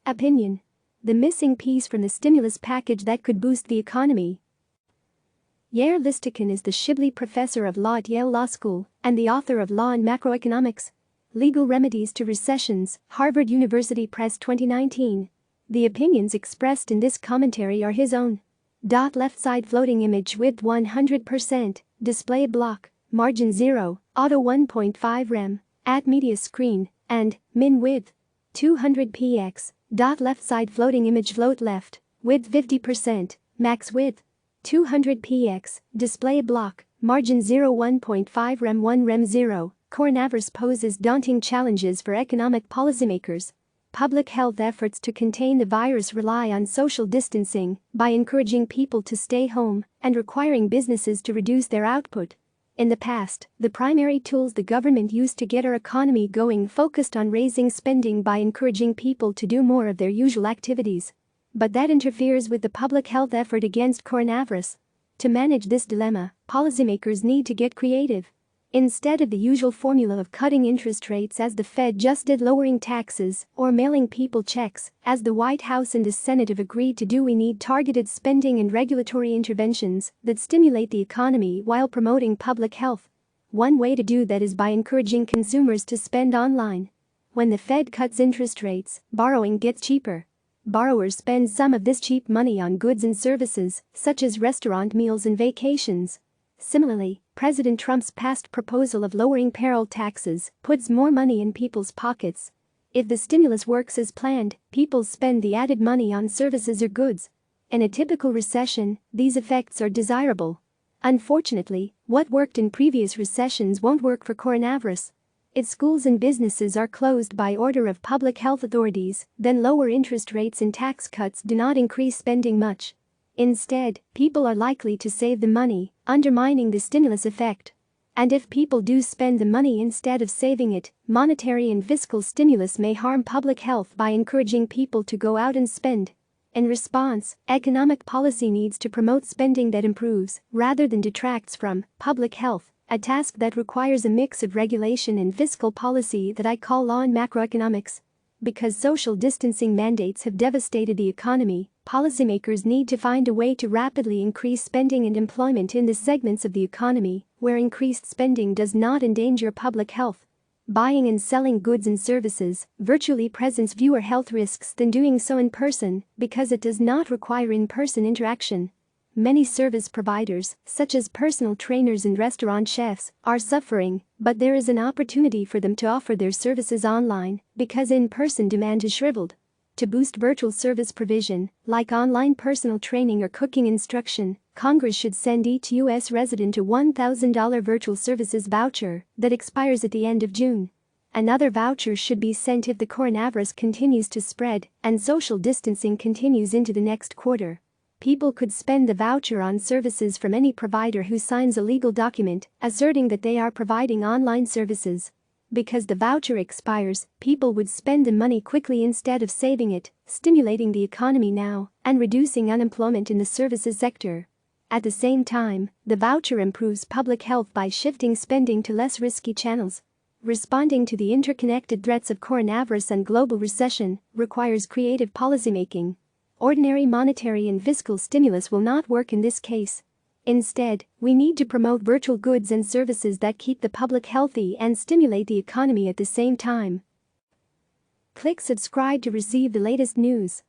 Opinion: the missing piece from the stimulus package that could boost the economy. Yair Listokin is the Shibley Professor of Law at Yale Law School and the author of Law and Macroeconomics, Legal Remedies to Recessions, Harvard University Press 2019. The opinions expressed in this commentary are his own. Left side floating image width 100%, display block, margin 0, auto 1.5 rem, at media screen, and min width 200 px. Left side floating image float left, width 50%, max width 200 px, display block, margin 0 1.5 rem 1 rem 0. Coronavirus poses daunting challenges for economic policymakers. Public health efforts to contain the virus rely on social distancing by encouraging people to stay home and requiring businesses to reduce their output. In the past, the primary tools the government used to get our economy going focused on raising spending by encouraging people to do more of their usual activities. But that interferes with the public health effort against coronavirus. To manage this dilemma, policymakers need to get creative. Instead of the usual formula of cutting interest rates as the Fed just did, lowering taxes, or mailing people checks, as the White House and the Senate have agreed to do, we need targeted spending and regulatory interventions that stimulate the economy while promoting public health. One way to do that is by encouraging consumers to spend online. When the Fed cuts interest rates, borrowing gets cheaper. Borrowers spend some of this cheap money on goods and services, such as restaurant meals and vacations. Similarly, President Trump's past proposal of lowering payroll taxes puts more money in people's pockets. If the stimulus works as planned, people spend the added money on services or goods. In a typical recession, these effects are desirable. Unfortunately, what worked in previous recessions won't work for coronavirus. If schools and businesses are closed by order of public health authorities, then lower interest rates and tax cuts do not increase spending much. Instead, people are likely to save the money, undermining the stimulus effect. And if people do spend the money instead of saving it, monetary and fiscal stimulus may harm public health by encouraging people to go out and spend. In response, economic policy needs to promote spending that improves, rather than detracts from, public health, a task that requires a mix of regulation and fiscal policy that I call Law and Macroeconomics. Because social distancing mandates have devastated the economy, policymakers need to find a way to rapidly increase spending and employment in the segments of the economy where increased spending does not endanger public health. Buying and selling goods and services virtually presents fewer health risks than doing so in person because it does not require in-person interaction. Many service providers, such as personal trainers and restaurant chefs, are suffering, but there is an opportunity for them to offer their services online because in-person demand is shriveled. To boost virtual service provision, like online personal training or cooking instruction, Congress should send each U.S. resident a $1,000 virtual services voucher that expires at the end of June. Another voucher should be sent if the coronavirus continues to spread and social distancing continues into the next quarter. People could spend the voucher on services from any provider who signs a legal document asserting that they are providing online services. Because the voucher expires, people would spend the money quickly instead of saving it, stimulating the economy now and reducing unemployment in the services sector. At the same time, the voucher improves public health by shifting spending to less risky channels. Responding to the interconnected threats of coronavirus and global recession requires creative policymaking. Ordinary monetary and fiscal stimulus will not work in this case. Instead, we need to promote virtual goods and services that keep the public healthy and stimulate the economy at the same time. Click subscribe to receive the latest news.